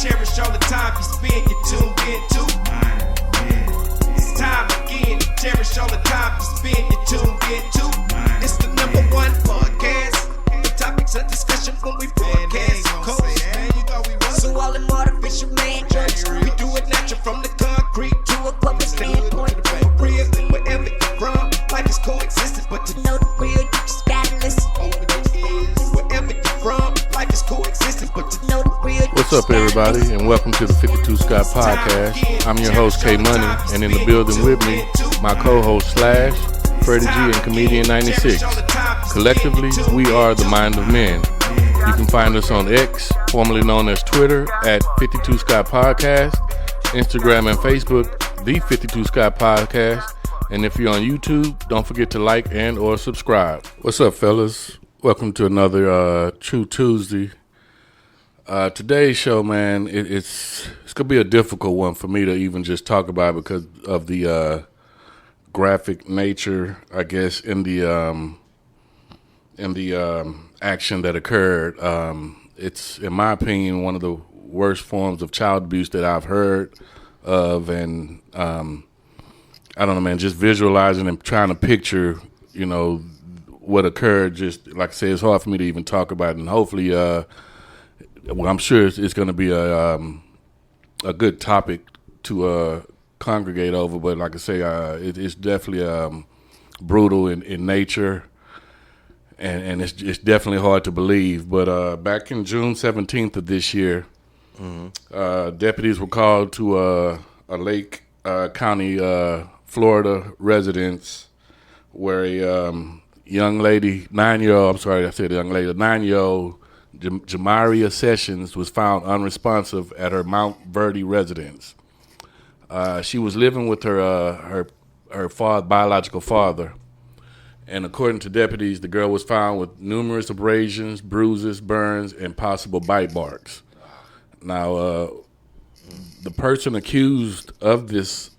cherish all the time you spend, you tuned in to. It's time again to cherish all the time you spend, you tuned in to. It's the number one podcast. The topics of discussion when we broadcast. So all them artificial man jokes, we do it natural from the concrete to a public standpoint. Real, wherever you're from, life is coexistence, but to know the real, you just gotta listen. Wherever you're from, life is coexistence, but to know the real. What's up, everybody, and welcome to the 52 Scott Podcast. I'm your host, K Money, and in the building with me, my co-host Slash, Freddie G, and Comedian 96. Collectively, we are the Mind of Men. You can find us on X, formerly known as Twitter, at 52 Scott Podcast, Instagram and Facebook, the 52 Scott Podcast, and if you're on YouTube, don't forget to like and or subscribe. What's up, fellas? Welcome to another True Tuesday. Today's show, man, it's gonna be a difficult one for me to even just talk about because of the graphic nature, I guess, in the action that occurred. It's, in my opinion, one of the worst forms of child abuse that I've heard of, and I don't know, man, just visualizing and trying to picture, you know, what occurred. Just like I said, it's hard for me to even talk about it, and hopefully, well, I'm sure it's going to be a good topic to congregate over. But like I say, it's definitely brutal in nature. And it's definitely hard to believe. But back in June 17th of this year, deputies were called to a Lake County, Florida residence where a young lady, 9-year-old Jamaria Sessions was found unresponsive at her Mount Verde residence. She was living with her biological father. And according to deputies, the girl was found with numerous abrasions, bruises, burns, and possible bite marks. Now, the person accused of this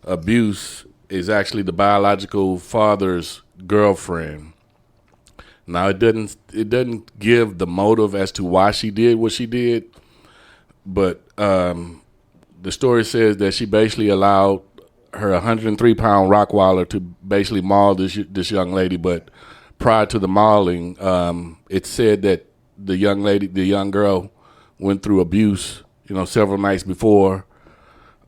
abuse is actually the biological father's girlfriend. Now, it doesn't give the motive as to why she did what she did, but the story says that she basically allowed her 103-pound Rottweiler to basically maul this young lady. But prior to the mauling, it said that the young girl went through abuse, several nights before,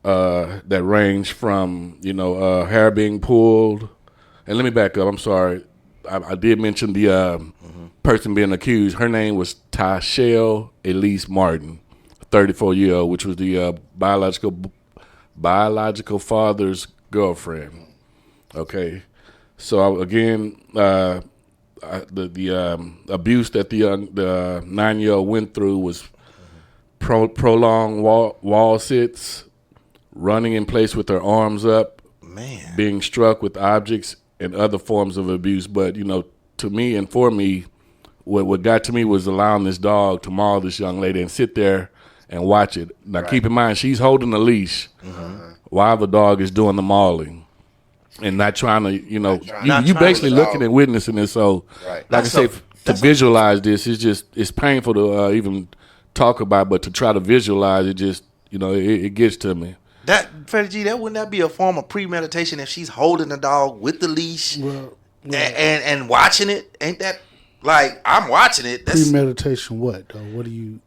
that ranged from, hair being pulled. And let me back up. I'm sorry. I did mention the person being accused. Her name was Tyshell Elise Martin, 34-year-old, which was the biological father's girlfriend. Okay, so again, the abuse that the 9-year-old went through was prolonged wall sits, running in place with her arms up, being struck with objects, and other forms of abuse. But to me and for me, what got to me was allowing this dog to maul this young lady and sit there and watch it. Now, Keep in mind, she's holding the leash while the dog is doing the mauling and not trying to, you basically looking and witnessing it. So, like I say, to visualize this, it's painful to even talk about, but to try to visualize it, just, it gets to me. Freddie G, wouldn't that be a form of premeditation if she's holding the dog with the leash and watching it? Ain't that, like, I'm watching it. That's premeditation what, though? What are you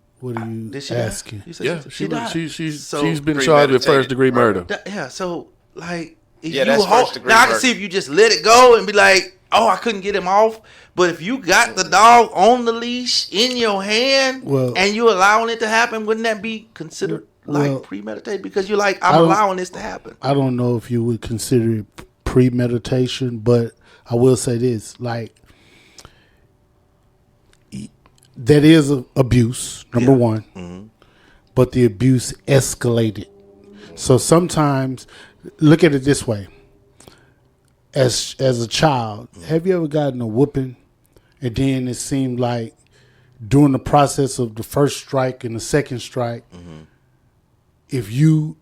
asking? She's been charged with first-degree murder. So, like, if you hold, now I can see if you just let it go and be like, oh, I couldn't get him off. But if you got the dog on the leash in your hand and you allowing it to happen, wouldn't that be considered premeditated? Because you're like, I'm allowing this to happen. I don't know if you would consider it premeditation, but I will say this, like, that is abuse, number one, but the abuse escalated. So sometimes, look at it this way. As a child, have you ever gotten a whooping and then it seemed like during the process of the first strike and the second strike, if you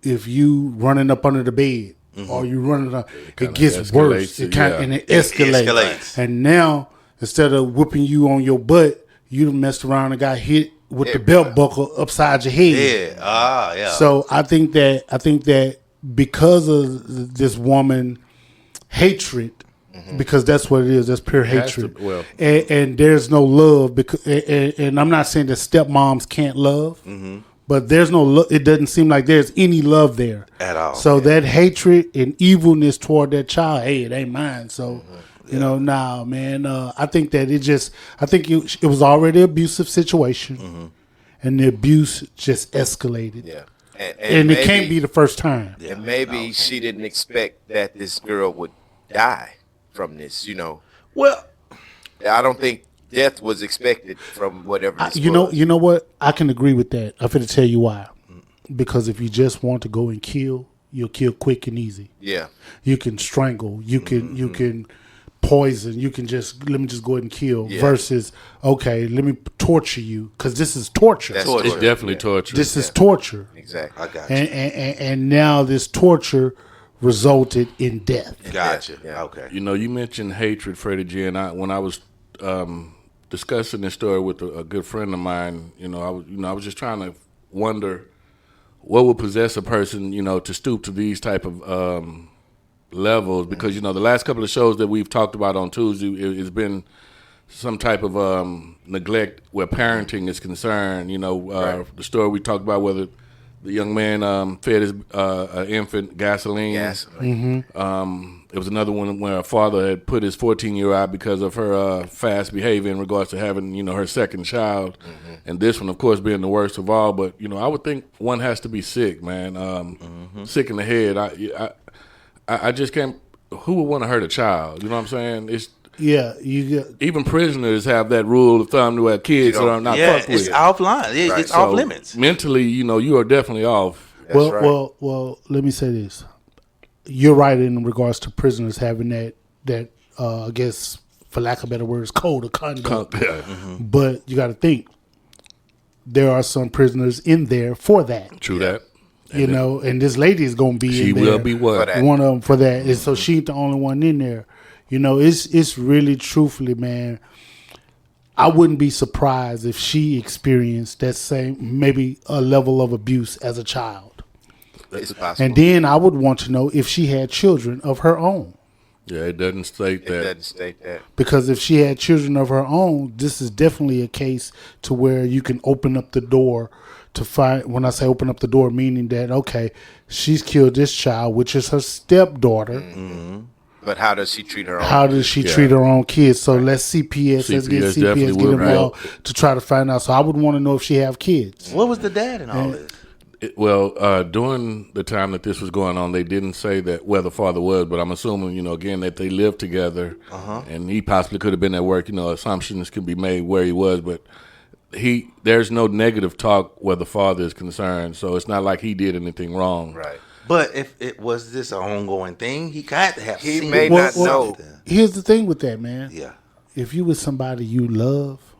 running up under the bed or you running up, it gets worse. It escalates. And now, instead of whooping you on your butt, you done messed around and got hit with the belt buckle upside your head. Yeah. So I think that because of this woman hatred, because that's what it is. That's pure hatred. And there's no love because, and I'm not saying that stepmoms can't love, but there's no love. It doesn't seem like there's any love there at all. So that hatred and evilness toward that child, hey, it ain't mine. So you know, nah, man. I think that it was already an abusive situation, and the abuse just escalated. Yeah. And maybe, it can't be the first time. And maybe she didn't expect that this girl would die from this, you know. Well, I don't think death was expected from whatever this you was. know what? I can agree with that. I'm going to tell you why. Because if you just want to go and kill, you'll kill quick and easy. Yeah. You can strangle. You can poison. You can let me just go ahead and kill. Yeah. Versus, okay, let me torture you, because this is torture. It's definitely torture. This is torture. Exactly. I got you. And now this torture resulted in death. Gotcha. Yeah. Okay. You know, you mentioned hatred, Freddie G, and when I was discussing this story with a good friend of mine, I was just trying to wonder what would possess a person, to stoop to these type of levels, because the last couple of shows that we've talked about on Tuesday, it's been some type of neglect where parenting is concerned. The story we talked about, whether the young man fed his infant gasoline. It was another one where a father had put his 14-year-old out because of her fast behavior in regards to having, her second child. And this one, of course, being the worst of all. But, I would think one has to be sick, man. Sick in the head. I just can't. Who would want to hurt a child? You know what I'm saying? Even prisoners have that rule of thumb where kids are not fucked with. It's offline. It's off limits. Mentally, you are definitely off. Well, let me say this. You're right in regards to prisoners having that I guess, for lack of better words, code of conduct. But you got to think, there are some prisoners in there for that. True that. And this lady is going to be in there. She will be one of them for that. And so she ain't the only one in there. It's really, truthfully, man, I wouldn't be surprised if she experienced that same, maybe a level of abuse as a child. It's possible. And then I would want to know if she had children of her own. Yeah, it doesn't state that. It doesn't state that. Because if she had children of her own, this is definitely a case to where you can open up the door to find. When I say open up the door, meaning that, okay, she's killed this child, which is her stepdaughter. But how does she treat her own? How does she treat her own kids? So let's CPS get involved to try to find out. So I would want to know if she have kids. What was the dad in all this? During the time that this was going on, they didn't say that where the father was, but I'm assuming, again, that they lived together, and he possibly could have been at work. Assumptions can be made where he was, but there's no negative talk where the father is concerned, so it's not like he did anything wrong. Right. But if it was this an ongoing thing, he got to have. He may not know. Here's the thing with that, man. Yeah. If you with somebody you love,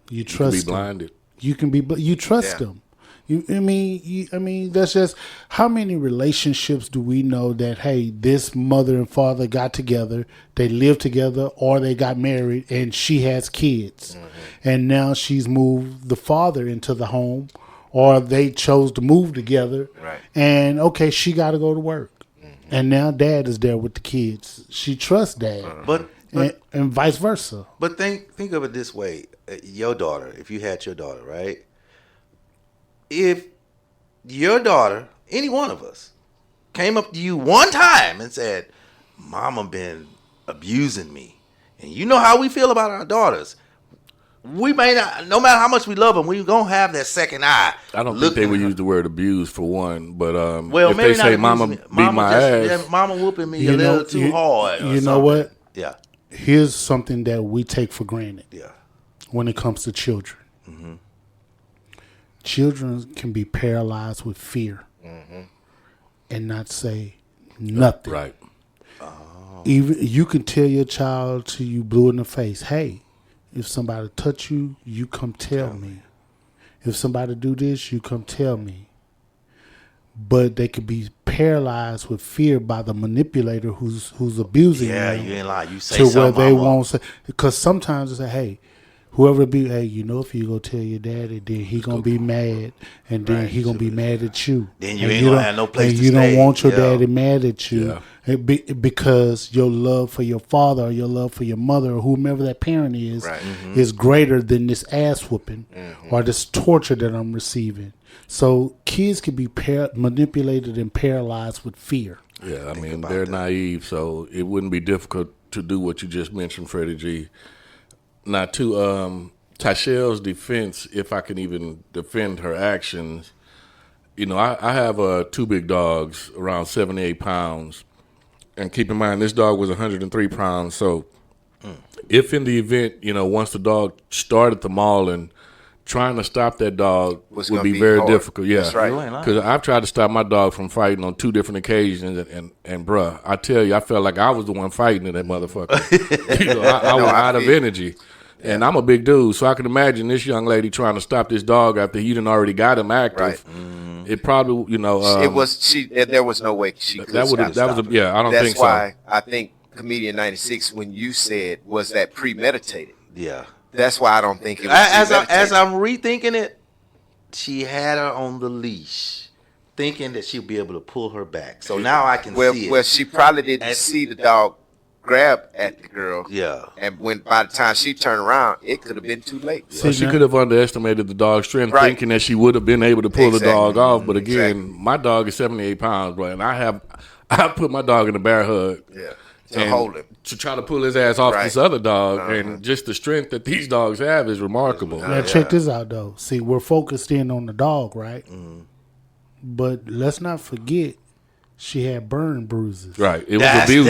you trust. You can be blinded. You can be, but you trust them. I mean, that's just how many relationships do we know that, hey, this mother and father got together, they lived together, or they got married, and she has kids, and now she's moved the father into the home, or they chose to move together, and okay, she got to go to work, and now dad is there with the kids. She trusts dad, and vice versa. But think of it this way: your daughter, if you had your daughter, right? If your daughter, any one of us, came up to you one time and said, "Mama been abusing me," and you know how we feel about our daughters, we may not, no matter how much we love them, we gonna have that second eye. I don't think they would use the word abuse for one, but well, if maybe they say "Mama beat my ass," yeah, Mama whooping me a little too hard. You know what? Yeah. Here's something that we take for granted. Yeah. When it comes to children. Children can be paralyzed with fear and not say nothing. Right. Even you can tell your child till you blue in the face, hey, if somebody touch you, you come tell me. If somebody do this, you come tell me. But they could be paralyzed with fear by the manipulator who's abusing them. Yeah, you ain't lying. You say to something, where they Mama. won't say, because sometimes they say, hey, whoever be, hey, if you go tell your daddy, then he gonna be mad, and then he gonna be mad at you. Then you ain't gonna have no place to stay. And you don't want your daddy mad at you because your love for your father or your love for your mother or whomever that parent is greater than this ass whooping or this torture that I'm receiving. So kids can be manipulated and paralyzed with fear. Yeah, I mean, they're naive, so it wouldn't be difficult to do what you just mentioned, Freddie G. Now, to Tashel's defense, if I can even defend her actions, I have two big dogs, around 78 pounds. And keep in mind, this dog was 103 pounds. So if in the event, once the dog started the mauling, trying to stop that dog would be very difficult. Yeah, that's right. Because I've tried to stop my dog from fighting on 2 different occasions, and bruh, I tell you, I felt like I was the one fighting that motherfucker. I was out of energy. Yeah. And I'm a big dude, so I can imagine this young lady trying to stop this dog after you done already got him active. Right. It probably, there was no way she could stop it. I don't think so. That's why I think Comedian 96, when you said, was that premeditated? Yeah. That's why I don't think it was as I'm rethinking it, she had her on the leash, thinking that she'd be able to pull her back. So now I can see it. Well, she probably didn't see the dog grab at the girl. Yeah. And by the time she turned around, it could have been too late. So she could have underestimated the dog's strength, thinking that she would have been able to pull the dog off. But again, my dog is 78 pounds, bro, and I put my dog in a bear hug. Yeah. To hold him. To try to pull his ass off this other dog. And just the strength that these dogs have is remarkable. Now, check this out, though. See, we're focused in on the dog, right? Mm-hmm. But let's not forget, she had burn bruises. Right. It was abuse.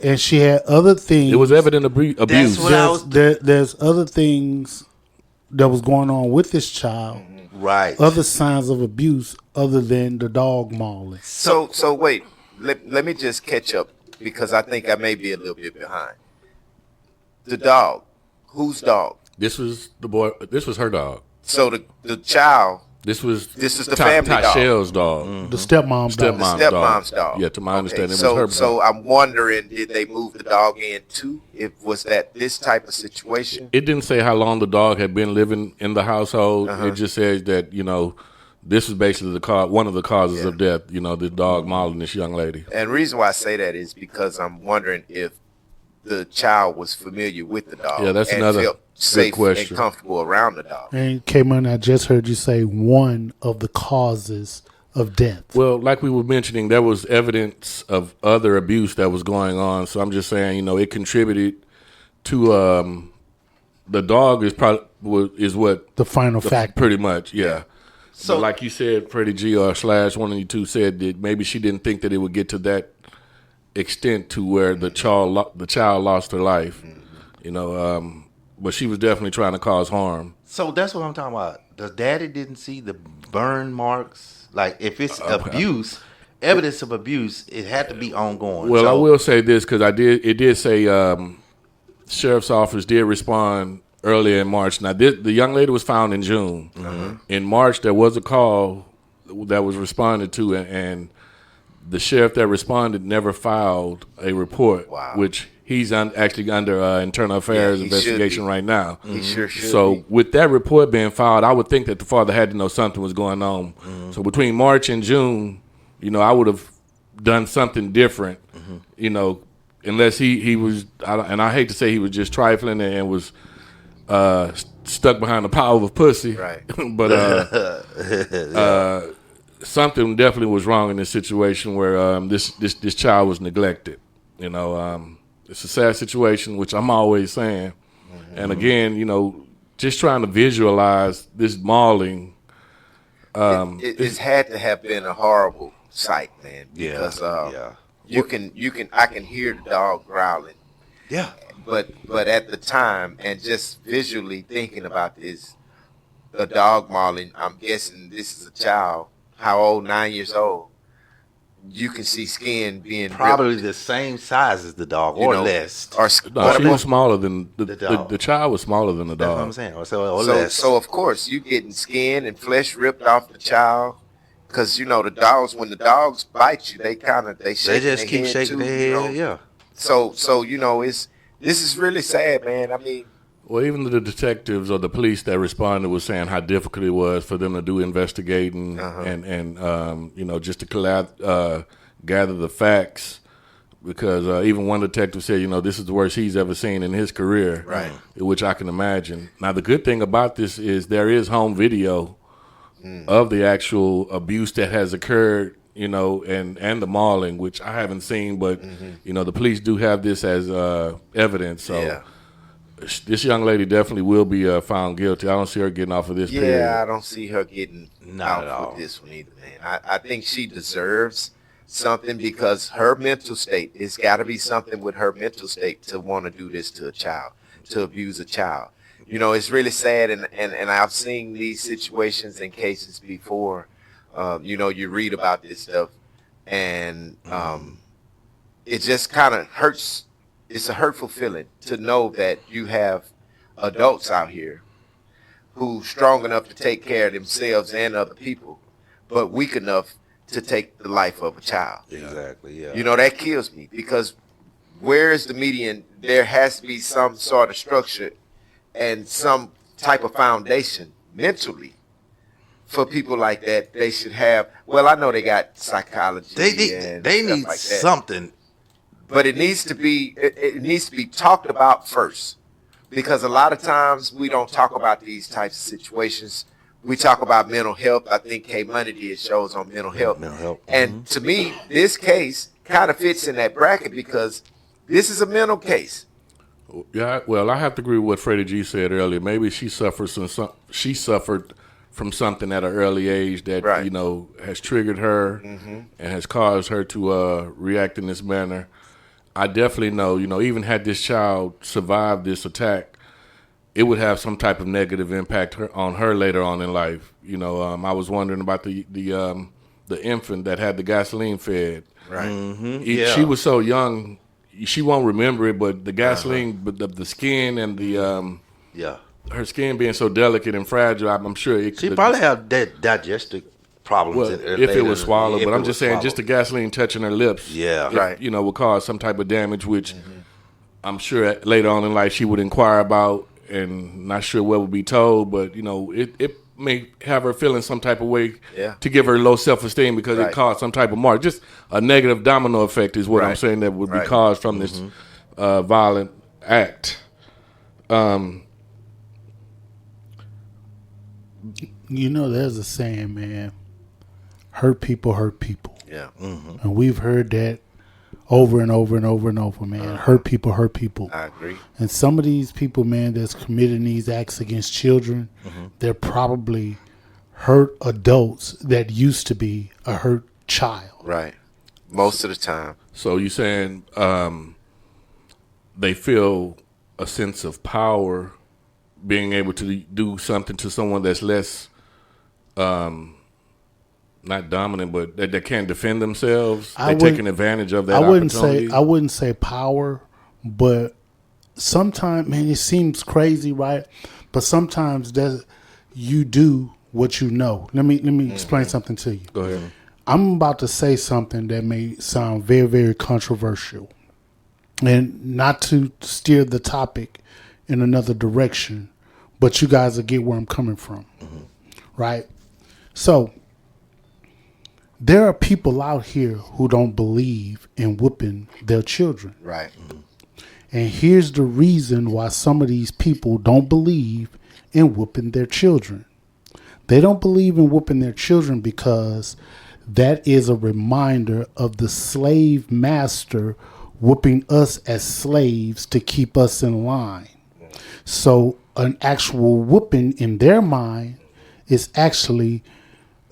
And she had other things. It was evident abuse. There's other things that was going on with this child. Right. Other signs of abuse other than the dog mauling. So wait. Let me just catch up, because I think I may be a little bit behind. The dog. Whose dog? This was her dog. So the child. This is the family dog. Tashel's dog. Mm-hmm. The stepmom's dog. Yeah, to my understanding, so, it was her so I'm wondering, did they move the dog in too? Was that this type of situation? It didn't say how long the dog had been living in the household. It just says that, this was basically one of the causes of death, the dog mauling this young lady. And the reason why I say that is because I'm wondering if the child was familiar with the dog. Yeah, that's another felt safe question. And comfortable around the dog. And Cameron, I just heard you say one of the causes of death. Well, like we were mentioning, there was evidence of other abuse that was going on. So I'm just saying, it contributed to the dog is what the final factor. Pretty much, yeah. So, but like you said, Freddie G or / one of you two said that maybe she didn't think that it would get to that extent to where the child lost her life. But she was definitely trying to cause harm. So that's what I'm talking about. The daddy didn't see the burn marks. Like, if it's abuse, evidence of abuse, it had to be ongoing. Well, I will say this, because it did say sheriff's office did respond earlier in March. Now, the young lady was found in June. Mm-hmm. In March, there was a call that was responded to, and the sheriff that responded never filed a report, which he's actually under internal affairs investigation right now. He sure should. So with that report being filed, I would think that the father had to know something was going on. Mm-hmm. So between March and June, I would have done something different, unless he was, and I hate to say he was just trifling and was stuck behind the power of a pussy. Right. But something definitely was wrong in this situation where this child was neglected. It's a sad situation, which I'm always saying. Mm-hmm. And again, just trying to visualize this mauling. It's had to have been a horrible sight, man. Because I can hear the dog growling. Yeah. But at the time, and just visually thinking about this, the dog mauling, I'm guessing this is a child. How old? 9 years old. You can see skin being probably ripped. The same size as the dog, or less. She was smaller than the dog. The child was smaller than the dog. That's what I'm saying. Or less. So of course you getting skin and flesh ripped off the child, because the dogs, when the dogs bite you, they just keep shaking their head. Yeah. So this is really sad, man. I mean. Well, even the detectives or the police that responded was saying how difficult it was for them to do investigating and you know, just to gather the facts. Because even one detective said, you know, this is the worst he's ever seen in his career, right? Which I can imagine. Now, the good thing about this is there is home video of the actual abuse that has occurred, you know, and the mauling, which I haven't seen, but you know, the police do have this as evidence. So this young lady definitely will be found guilty. I don't see her getting off of this. Yeah, period. I don't see her getting out with this one either, man. I think she deserves something because her mental state, it's got to be something with her mental state to want to do this to a child, to abuse a child. You know, it's really sad, and I've seen these situations and cases before. You know, you read about this stuff, and it just kind of hurts. It's a hurtful feeling to know that you have adults out here who strong enough to take care of themselves and other people, but weak enough to take the life of a child. Exactly, yeah. You know, that kills me because where is the median? There has to be some sort of structure and some type of foundation mentally for people like that. They should have, well, I know they got psychology. They need like something. But it needs to be talked about first, because a lot of times we don't talk about these types of situations. We talk about mental health. I think K Money did shows on mental health. And to me, this case kind of fits in that bracket because this is a mental case. Yeah, well, I have to agree with what Freddie G said earlier. Maybe she suffered from something at an early age that you know has triggered her and has caused her to react in this manner. I definitely know, you know, even had this child survived this attack, it would have some type of negative impact on her later on in life. You know, I was wondering about the infant that had the gasoline fed. Right. She was so young, she won't remember it, but the gasoline, but the skin and the her skin being so delicate and fragile, I'm sure it. She probably have digestive problems. Well, if it was swallowed, but I'm just saying, just the gasoline touching her lips, you know, would cause some type of damage, which I'm sure later on in life she would inquire about. And not sure what would be told, but you know, it may have her feeling some type of way to give her low self-esteem because it caused some type of mark. Just a negative domino effect is what I'm saying that would be caused from this violent act. You know, there's a saying, man. Hurt people hurt people. Yeah, and we've heard that over and over and over and over, man. Hurt people hurt people. I agree. And some of these people, man, that's committing these acts against children, they're probably hurt adults that used to be a hurt child. Right. Most of the time. So you're saying they feel a sense of power being able to do something to someone that's less not dominant, but that can't defend themselves. They're taking advantage of that opportunity. I wouldn't say power, but sometimes, man, it seems crazy, right? But sometimes that you do what you know. Let me explain something to you. Go ahead. I'm about to say something that may sound very, very controversial, and not to steer the topic in another direction, but you guys will get where I'm coming from, right? So there are people out here who don't believe in whooping their children. Right. And here's the reason why some of these people don't believe in whooping their children. They don't believe in whooping their children because that is a reminder of the slave master whooping us as slaves to keep us in line. So an actual whooping in their mind is actually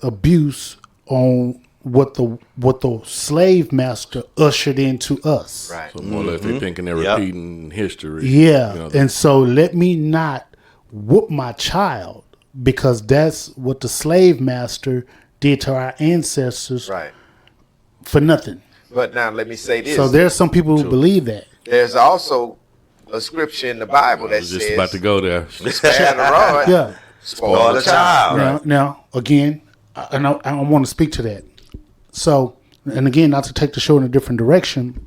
abuse on what the slave master ushered into us. Right. So more or less they're thinking they're repeating history. Yeah. You know, and so let me not whoop my child because that's what the slave master did to our ancestors for nothing. But now let me say this. So there's some people who believe that. There's also a scripture in the Bible that says, just about to go there. spare the rod, spoil the child. Now, again, I want to speak to that. So, and again, not to take the show in a different direction,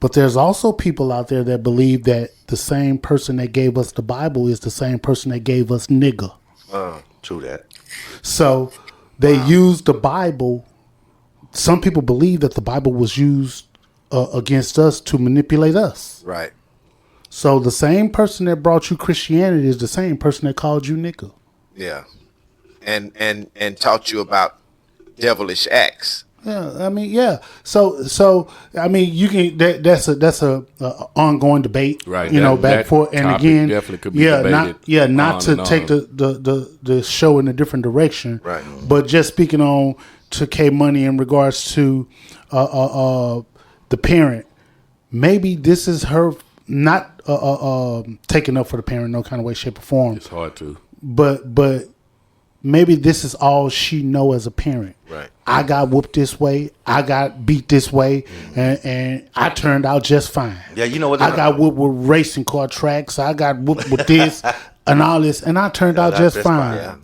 But there's also people out there that believe that the same person that gave us the Bible is the same person that gave us nigga. True that. So they used the Bible. Some people believe that the Bible was used against us to manipulate us. Right. So the same person that brought you Christianity is the same person that called you nigga. Yeah. And taught you about devilish acts. Yeah, I mean, yeah. So I mean, you can. That's a ongoing debate, right? You know, back and forth, and again, definitely could be debated. Not to take the show in a different direction, right? But just speaking on to K Money in regards to the parent, maybe this is her not taking up for the parent, no kind of way, shape, or form. It's hard to, but maybe this is all she know as a parent. Right. I got whooped this way. I got beat this way, and I turned out just fine. Yeah, you know what? I got whooped with racing car tracks. I got whooped with this and all this, and I turned out just fine. Yeah.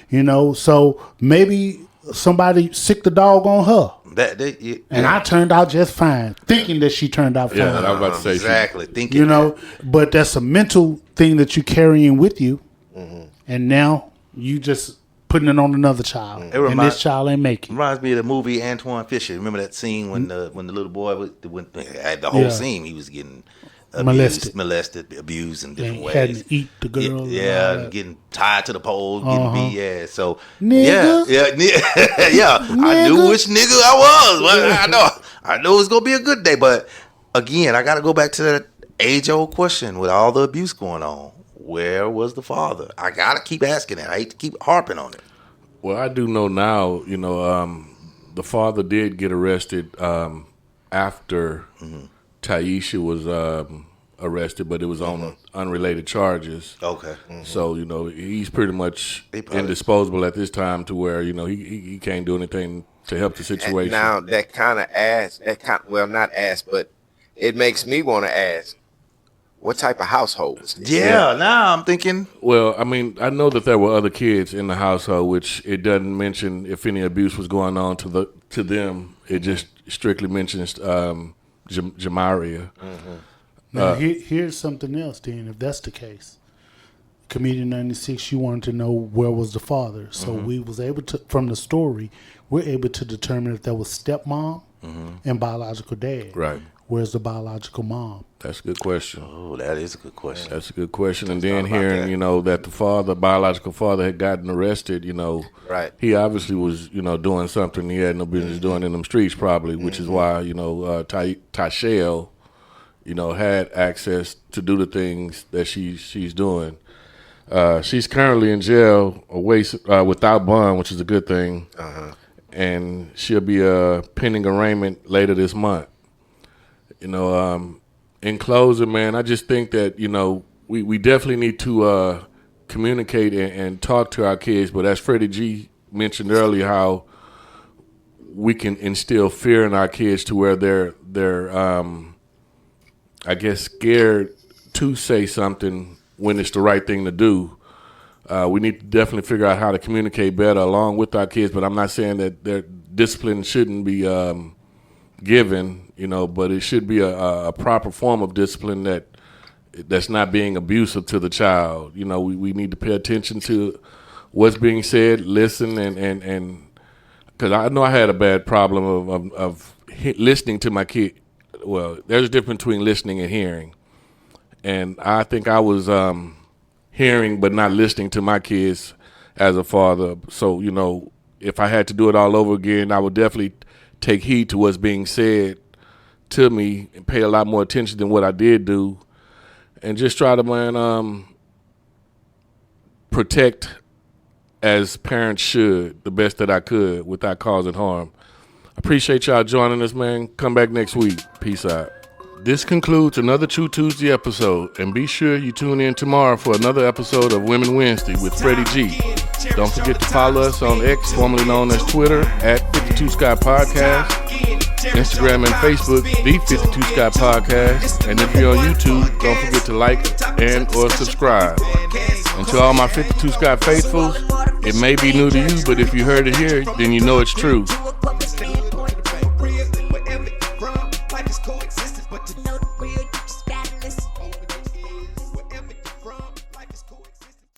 You know, so maybe somebody sicked the dog on her. And I turned out just fine, thinking that she turned out fine. Yeah, I was about to say exactly. Thinking, you know, but that's a mental thing that you're carrying with you, and now you just putting it on another child, and this child ain't making. Reminds me of the movie Antoine Fisher. Remember that scene when the little boy had the whole scene, he was getting molested, abused in different ways. Had to eat the girl. And getting tied to the pole, getting beat. So nigga. Yeah. I knew which nigga I was. Well, I know it's gonna be a good day. But again, I got to go back to that age-old question with all the abuse going on. Where was the father? I got to keep asking that. I hate to keep harping on it. Well, I do know now, you know, the father did get arrested after Taisha was arrested, but it was on unrelated charges. Okay. So, you know, he's pretty much indisposable at this time to where, you know, he can't do anything to help the situation. And now but it makes me want to ask, what type of household was this? Yeah, now I'm thinking. Well, I mean, I know that there were other kids in the household, which it doesn't mention if any abuse was going on to them. It just strictly mentions Jamaria. Now, here's something else, then, if that's the case. Comedian 96, you wanted to know where was the father. So we was able to, from the story, we're able to determine if there was stepmom and biological dad. Right. Where's the biological mom? That's a good question. Oh, that is a good question. That's a good question. And then hearing, you know, that the biological father had gotten arrested, you know, right. He obviously was, you know, doing something he had no business doing in them streets probably, which is why, you know, Tashelle, you know, had access to do the things that she's doing. She's currently in jail without bond, which is a good thing. And she'll be pending arraignment later this month. You know, in closing, man, I just think that, you know, we definitely need to communicate and talk to our kids. But as Freddie G mentioned earlier, how we can instill fear in our kids to where they're I guess, scared to say something when it's the right thing to do. We need to definitely figure out how to communicate better along with our kids. But I'm not saying that their discipline shouldn't be given, you know, but it should be a proper form of discipline that's not being abusive to the child. You know, we need to pay attention to what's being said, listen, and because I know I had a bad problem of listening to my kid. Well, there's a difference between listening and hearing, and I think I was hearing but not listening to my kids as a father. So, you know, if I had to do it all over again, I would definitely take heed to what's being said to me and pay a lot more attention than what I did do, and just try to, protect as parents should the best that I could without causing harm. Appreciate y'all joining us, man. Come back next week. Peace out. This concludes another True Tuesday episode, and be sure you tune in tomorrow for another episode of Women Wednesday with Freddie G. Don't forget to follow us on X, formerly known as Twitter, at 52 Sky Podcast, Instagram and Facebook, The 52 Sky Podcast, and if you're on YouTube, don't forget to like and or subscribe. And to all my 52 Sky faithfuls, it may be new to you, but if you heard it here, then you know it's true. coexisted, but to know the real, you just